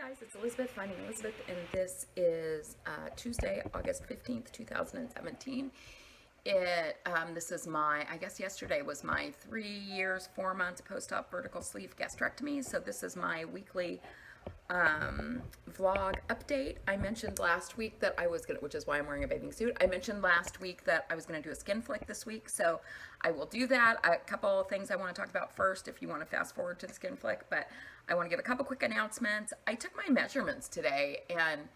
guys, it's Elizabeth, Finding Elizabeth, and this is Tuesday, August 15th, 2017. This is I guess yesterday was my 3 years, 4 months post-op vertical sleeve gastrectomy, so this is my weekly vlog update. I mentioned last week that I was gonna, which is why I'm wearing a bathing suit. I mentioned last week that I was gonna do a skin flick this week, so I will do that. A couple of things I want to talk about first if you want to fast forward to the skin flick, but I want to give a couple quick announcements. I took my measurements today and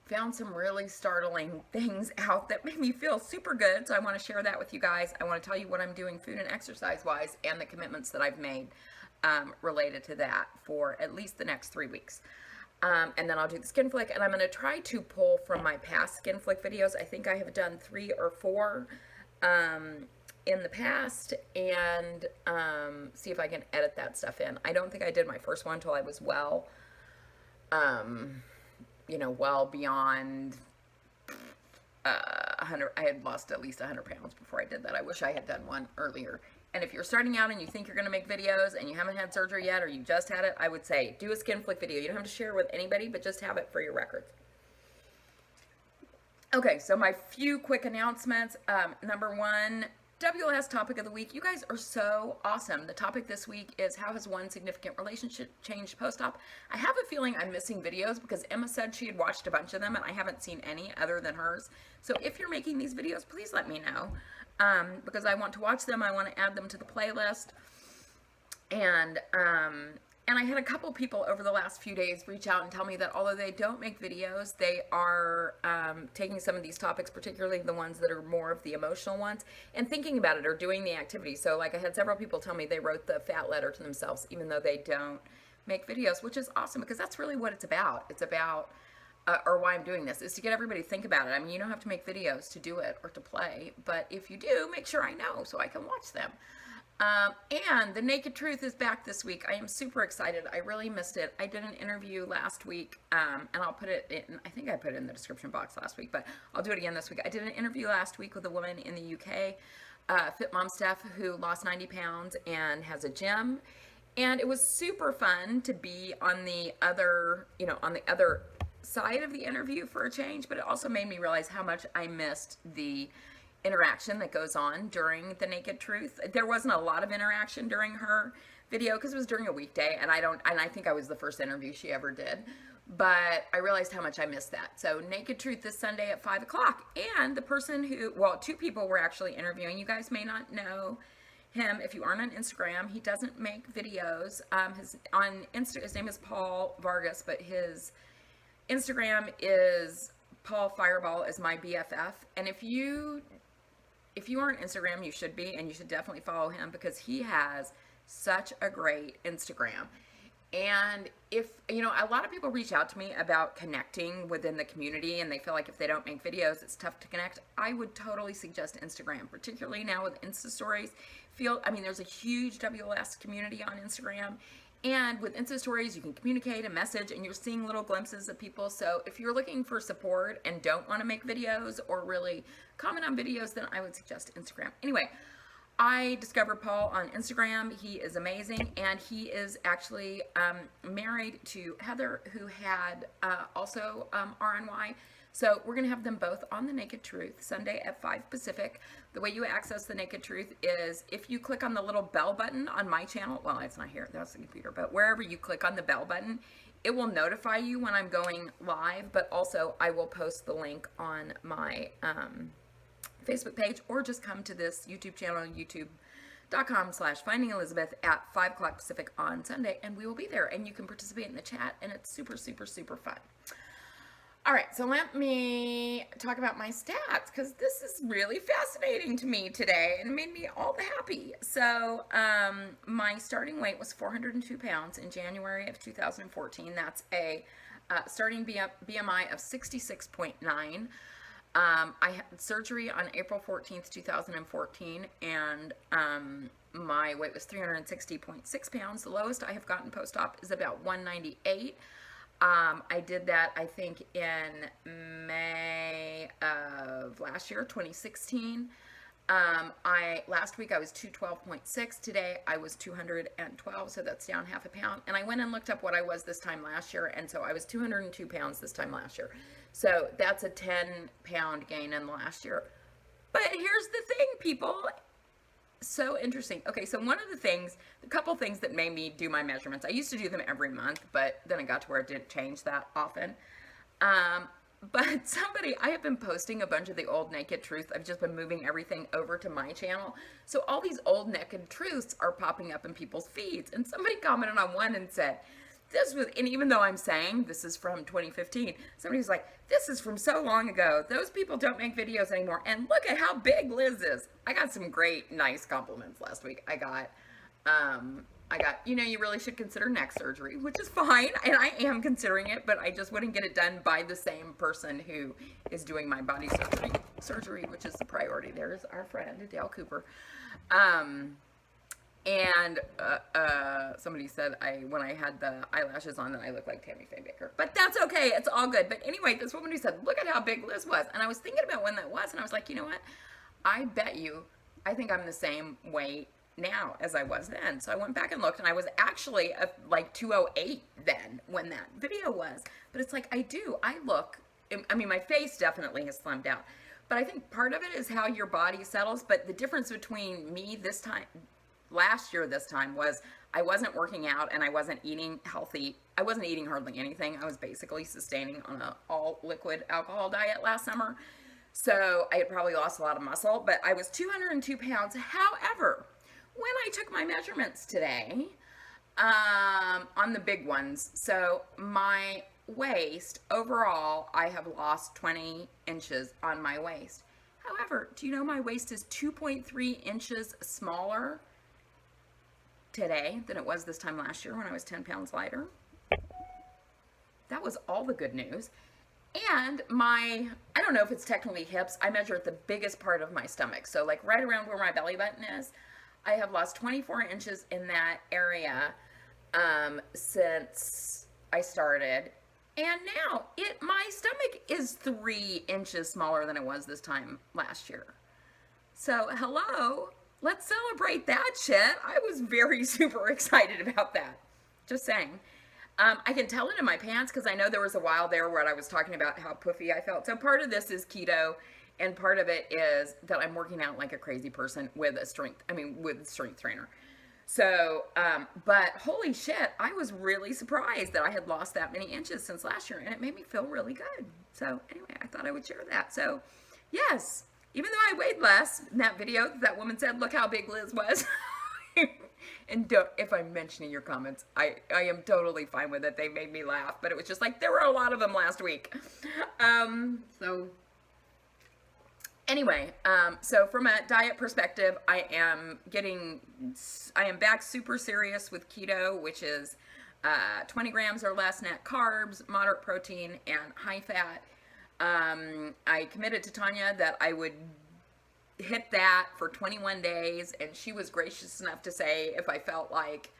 found some really startling things out that made me feel super good, so I want to share that with you guys. I want to tell you what I'm doing food and exercise wise and the commitments that I've made related to that for at least the next 3 weeks. And then I'll do the skin flick, and I'm going to try to pull from my past skin flick videos. I think I have done 3 or 4 in the past, and see if I can edit that stuff in. I don't think I did my first one until I was well beyond 100. I had lost at least 100 pounds before I did that. I wish I had done one earlier. And if you're starting out and you think you're going to make videos and you haven't had surgery yet, or you just had it, I would say do a skin flick video. You don't have to share it with anybody, but just have it for your records. Okay, so my few quick announcements. Number 1, WLS topic of the week. You guys are so awesome. The topic this week is how has one significant relationship changed post-op? I have a feeling I'm missing videos because Emma said she had watched a bunch of them and I haven't seen any other than hers. So if you're making these videos, please let me know because I want to watch them. I want to add them to the playlist. And I had a couple people over the last few days reach out and tell me that although they don't make videos, they are taking some of these topics, particularly the ones that are more of the emotional ones, and thinking about it or doing the activity. So like I had several people tell me they wrote the fat letter to themselves, even though they don't make videos, which is awesome because that's really what it's about. It's about, or why I'm doing this, is to get everybody to think about it. I mean, you don't have to make videos to do it or to play, but if you do, make sure I know so I can watch them. And The Naked Truth is back this week. I am super excited. I really missed it. I did an interview last week, and I'll put it in, I think I put it in the description box last week, but I'll do it again this week. I did an interview last week with a woman in the UK, Fit Mom Steph, who lost 90 pounds and has a gym. And it was super fun to be on the other, on the other side of the interview for a change, but it also made me realize how much I missed the interaction that goes on during The Naked Truth. There wasn't a lot of interaction during her video because it was during a weekday, and I think I was the first interview she ever did, but I realized how much I missed that. So Naked Truth this Sunday at 5 o'clock, and the person who, well, 2 people were actually interviewing. You guys may not know him if you aren't on Instagram. He doesn't make videos. His name is Paul Vargas, but his Instagram is Paul Fireball is my BFF, and if you aren't Instagram, you should be, and you should definitely follow him because he has such a great Instagram. And if, a lot of people reach out to me about connecting within the community and they feel like if they don't make videos, it's tough to connect. I would totally suggest Instagram, particularly now with Insta stories. There's a huge WLS community on Instagram. And with Insta stories, you can communicate a message and you're seeing little glimpses of people. So if you're looking for support and don't want to make videos or really comment on videos, then I would suggest Instagram. Anyway, I discovered Paul on Instagram. He is amazing. And he is actually married to Heather, who had also RNY. So we're going to have them both on The Naked Truth Sunday at 5 Pacific. The way you access The Naked Truth is if you click on the little bell button on my channel. Well, it's not here. That's the computer. But wherever you click on the bell button, it will notify you when I'm going live. But also, I will post the link on my Facebook page, or just come to this YouTube channel, youtube.com/Finding Elizabeth at 5 o'clock Pacific on Sunday. And we will be there. And you can participate in the chat. And it's super, super, super fun. All right, so let me talk about my stats because this is really fascinating to me today and made me all the happy. So my starting weight was 402 pounds in January of 2014. That's a starting BMI of 66.9. I had surgery on April 14th, 2014, and my weight was 360.6 pounds. The lowest I have gotten post-op is about 198. I did that, I think, in May of last year, 2016. Last week I was 212.6. Today I was 212, so that's down half a pound. And I went and looked up what I was this time last year, and so I was 202 pounds this time last year. So that's a 10-pound gain in the last year. But here's the thing, people. So interesting. Okay, so one of the things, a couple things that made me do my measurements. I used to do them every month, but then it got to where it didn't change that often. But I have been posting a bunch of the old Naked Truths. I've just been moving everything over to my channel. So all these old Naked Truths are popping up in people's feeds. And somebody commented on one and said, and even though I'm saying this is from 2015, somebody was like, this is from so long ago. Those people don't make videos anymore. And look at how big Liz is. I got some great, nice compliments last week. I got, you really should consider neck surgery, which is fine. And I am considering it, but I just wouldn't get it done by the same person who is doing my body surgery, which is the priority. There's our friend, Dale Cooper. And somebody said when I had the eyelashes on that I looked like Tammy Faye Baker. But that's okay. It's all good. But anyway, this woman who said, look at how big Liz was. And I was thinking about when that was. And I was like, you know what? I bet you, I think I'm the same weight now as I was then. So I went back and looked, and I was actually like 208 then when that video was. But it's like, my face definitely has slimmed down. But I think part of it is how your body settles. But the difference between me last year this time was I wasn't working out and I wasn't eating healthy. I wasn't eating hardly anything. I was basically sustaining on an all liquid alcohol diet last summer. So I had probably lost a lot of muscle, but I was 202 pounds. However, when I took my measurements today, on the big ones, so my waist overall, I have lost 20 inches on my waist. However, do you know my waist is 2.3 inches smaller today than it was this time last year when I was 10 pounds lighter? That was all the good news. And I don't know if it's technically hips, I measure at the biggest part of my stomach. So like right around where my belly button is, I have lost 24 inches in that area since I started. And now my stomach is 3 inches smaller than it was this time last year. So hello. Let's celebrate that shit. I was very super excited about that. Just saying. I can tell it in my pants because I know there was a while there where I was talking about how puffy I felt. So part of this is keto, and part of it is that I'm working out like a crazy person with a strength trainer. So, but holy shit, I was really surprised that I had lost that many inches since last year, and it made me feel really good. So anyway, I thought I would share that. So yes. Even though I weighed less in that video, that woman said, look how big Liz was. And if I'm mentioning your comments, I am totally fine with it. They made me laugh, but it was just like, there were a lot of them last week. So anyway, so from a diet perspective, I am back super serious with keto, which is 20 grams or less net carbs, moderate protein, and high fat. I committed to Tanya that I would hit that for 21 days, and she was gracious enough to say if I felt like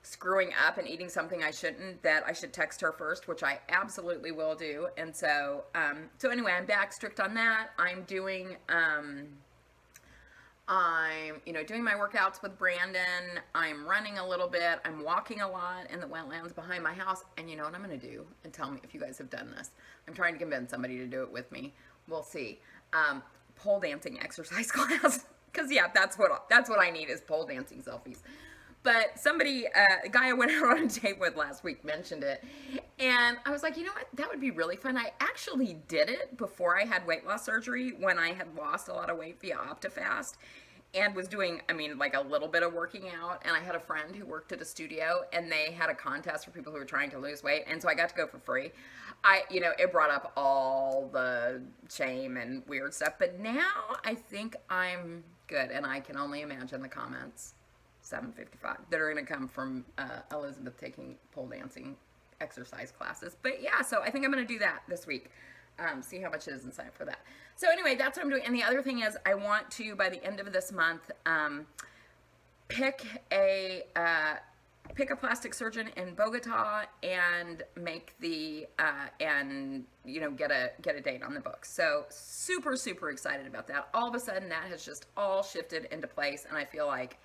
screwing up and eating something I shouldn't, that I should text her first, which I absolutely will do. And so, anyway, I'm back strict on that. I'm doing, doing my workouts with Brandon. I'm running a little bit. I'm walking a lot in the wetlands behind my house. And you know what I'm going to do? And tell me if you guys have done this. I'm trying to convince somebody to do it with me. We'll see. Pole dancing exercise class. Because yeah, that's what I need is pole dancing selfies. But somebody, a guy I went out on a date with last week mentioned it. And I was like, you know what? That would be really fun. I actually did it before I had weight loss surgery when I had lost a lot of weight via OptiFast and was doing, like a little bit of working out. And I had a friend who worked at a studio and they had a contest for people who were trying to lose weight. And so I got to go for free. It brought up all the shame and weird stuff. But now I think I'm good. And I can only imagine the comments. 7:55 that are going to come from Elizabeth taking pole dancing exercise classes. But yeah, so I think I'm going to do that this week. See how much it is and sign up for that. So anyway, that's what I'm doing. And the other thing is I want to, by the end of this month, pick a pick a plastic surgeon in Bogota and make the and get a date on the books. So super, super excited about that. All of a sudden that has just all shifted into place, and I feel like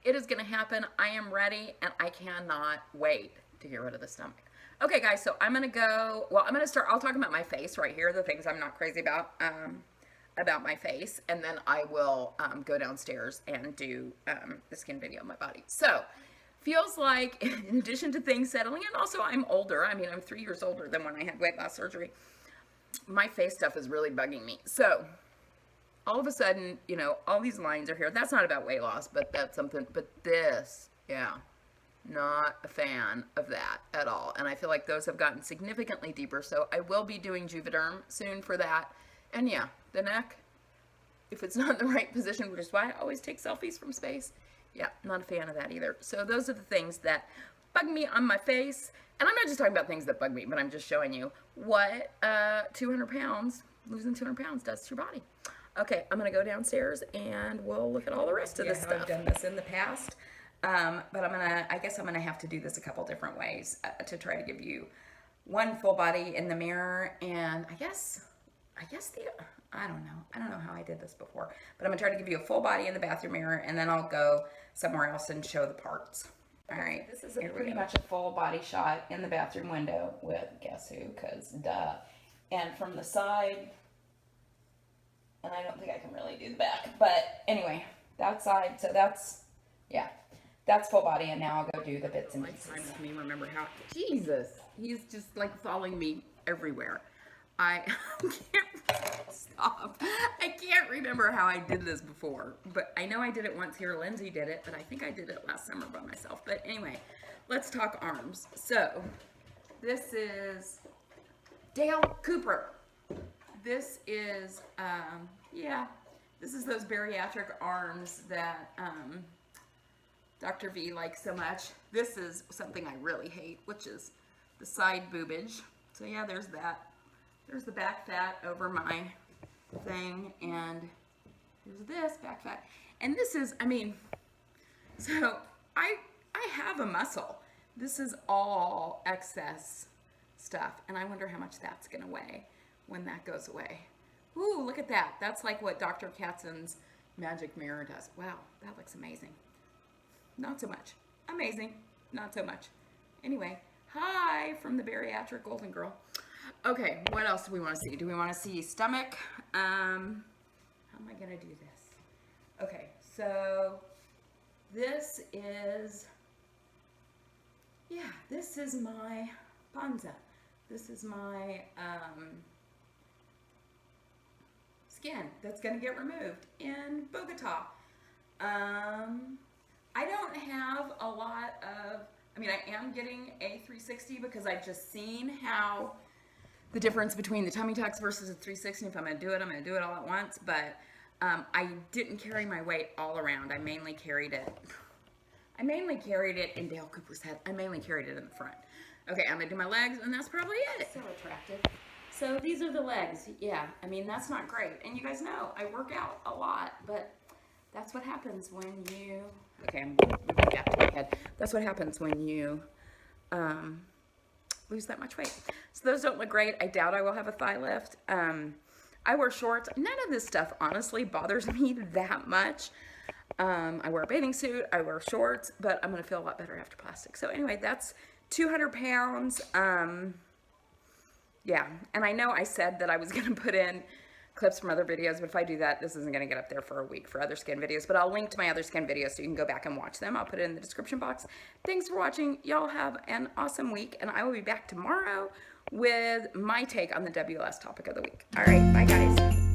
it is going to happen. I am ready, and I cannot wait to get rid of the stomach. Okay, guys, so I'm going to start, I'll talk about my face right here, the things I'm not crazy about my face, and then I will go downstairs and do the skin video of my body. So, feels like, in addition to things settling, and also I'm older, I mean, I'm 3 years older than when I had weight loss surgery, my face stuff is really bugging me. So, all of a sudden, all these lines are here. That's not about weight loss, but that's something, but this, yeah. Not a fan of that at all. And I feel like those have gotten significantly deeper. So I will be doing Juvederm soon for that. And yeah, the neck, if it's not in the right position, which is why I always take selfies from space. Yeah, not a fan of that either. So those are the things that bug me on my face. And I'm not just talking about things that bug me, but I'm just showing you what 200 pounds, losing 200 pounds does to your body. Okay, I'm going to go downstairs and we'll look at all the rest of this stuff. I've done this in the past. But I guess I'm gonna have to do this a couple different ways to try to give you one full body in the mirror, and I don't know how I did this before, but I'm gonna try to give you a full body in the bathroom mirror, and then I'll go somewhere else and show the parts. All right, this is pretty much a full body shot in the bathroom window with guess who, cause duh. And from the side, and I don't think I can really do the back, but anyway, that side, so that's, yeah. That's full body, and now I'll go do the bits and pieces. Time with me, remember how, Jesus, he's just like following me everywhere. I can't stop. I can't remember how I did this before, but I know I did it once here. Lindsay did it, but I think I did it last summer by myself. But anyway, let's talk arms. So this is Dale Cooper. This is, this is those bariatric arms that, Dr. V likes so much. This is something I really hate, which is the side boobage. So yeah, there's that. There's the back fat over my thing, and there's this back fat. And this is, so I have a muscle. This is all excess stuff, and I wonder how much that's gonna weigh when that goes away. Ooh, look at that. That's like what Dr. Katzen's magic mirror does. Wow, that looks amazing. Not so much. Amazing. Not so much. Anyway, hi from the bariatric golden girl. Okay, what else do we want to see? Do we want to see stomach? How am I going to do this? Okay, so this is, this is my panza. This is my skin that's going to get removed in Bogota. I don't have a lot of, I am getting a 360 because I've just seen how the difference between the tummy tucks versus a 360, if I'm going to do it, I'm going to do it all at once, but I didn't carry my weight all around. I mainly carried it in Dale Cooper's head. I mainly carried it in the front. Okay, I'm going to do my legs, and that's probably it. So attractive. So these are the legs. Yeah, that's not great. And you guys know, I work out a lot, but that's what happens when you, okay, I'm moving back to my head. That's what happens when you lose that much weight. So those don't look great. I doubt I will have a thigh lift. I wear shorts. None of this stuff honestly bothers me that much. I wear a bathing suit. I wear shorts, but I'm going to feel a lot better after plastic. So anyway, that's 200 pounds. Yeah, and I know I said that I was going to put in clips from other videos, but if I do that, this isn't going to get up there for a week for other skin videos, but I'll link to my other skin videos so you can go back and watch them. I'll put it in the description box. Thanks for watching. Y'all have an awesome week, and I will be back tomorrow with my take on the WLS topic of the week. All right, bye guys.